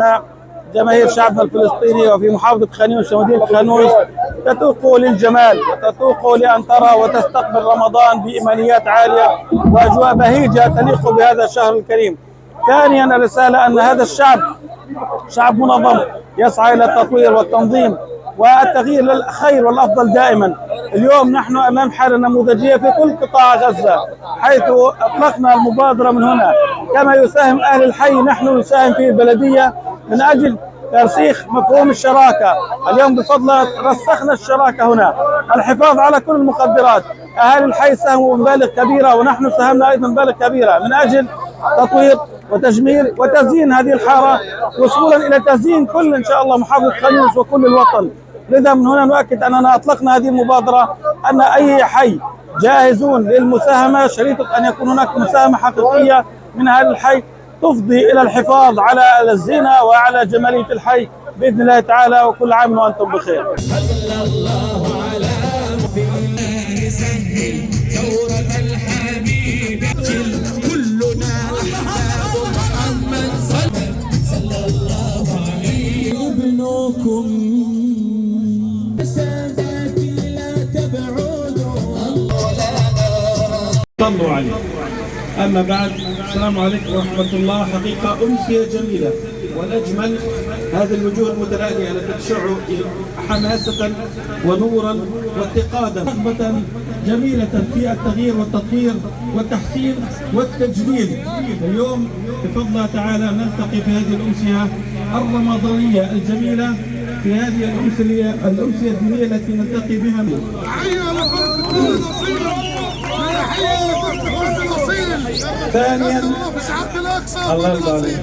أن جماهير شعبنا الفلسطيني وفي محافظة خان يونس ومدينة خان يونس تتوق للجمال وتتوق لأن ترى وتستقبل رمضان بإيمانيات عالية وأجواء بهيجة تليق بهذا الشهر الكريم. ثانيا الرسالة أن هذا الشعب شعب منظم يسعى إلى التطوير والتنظيم والتغيير للخير والأفضل دائما. اليوم نحن أمام حالة نموذجية في كل قطاع غزة، حيث أطلقنا المبادرة من هنا. كما يساهم أهل الحي نحن نساهم في البلدية من أجل ترسيخ مفهوم الشراكة. اليوم بفضل رسخنا الشراكة هنا، الحفاظ على كل المخدرات. أهالي الحي ساهموا بمبالغ كبيرة ونحن ساهمنا أيضا بمبالغ كبيرة من أجل تطوير وتجميل وتزيين هذه الحارة، وصولا إلى تزيين كل إن شاء الله محافظة خان يونس وكل الوطن. لذا من هنا نؤكد أننا أطلقنا هذه المبادرة، أن أي حي جاهزون للمساهمة. شريطة أن يكون هناك مساهمة حقيقية من أهل الحي تفضي إلى الحفاظ على الزينة وعلى جمالية الحي بإذن الله تعالى. وكل عام وأنتم بخير. صلى الله على سهل ثورة الحبيب كلنا أحباب محمد صلى الله عليه. ابنكم سادتي لا تبعدوا صلوا عليه. أما بعد، السلام عليكم ورحمة الله. حقيقة أمسية جميلة والأجمل هذه الوجوه المتلالية التي تشع حماسة ونورا واتقادا، رغبة جميلة في التغيير والتطوير والتحسين والتجميل. اليوم بفضل الله تعالى نلتقي في هذه الأمسية الرمضانية الجميلة، في هذه الأمسية الدينية التي نلتقي بها. ثانيا الله يرضى عليك.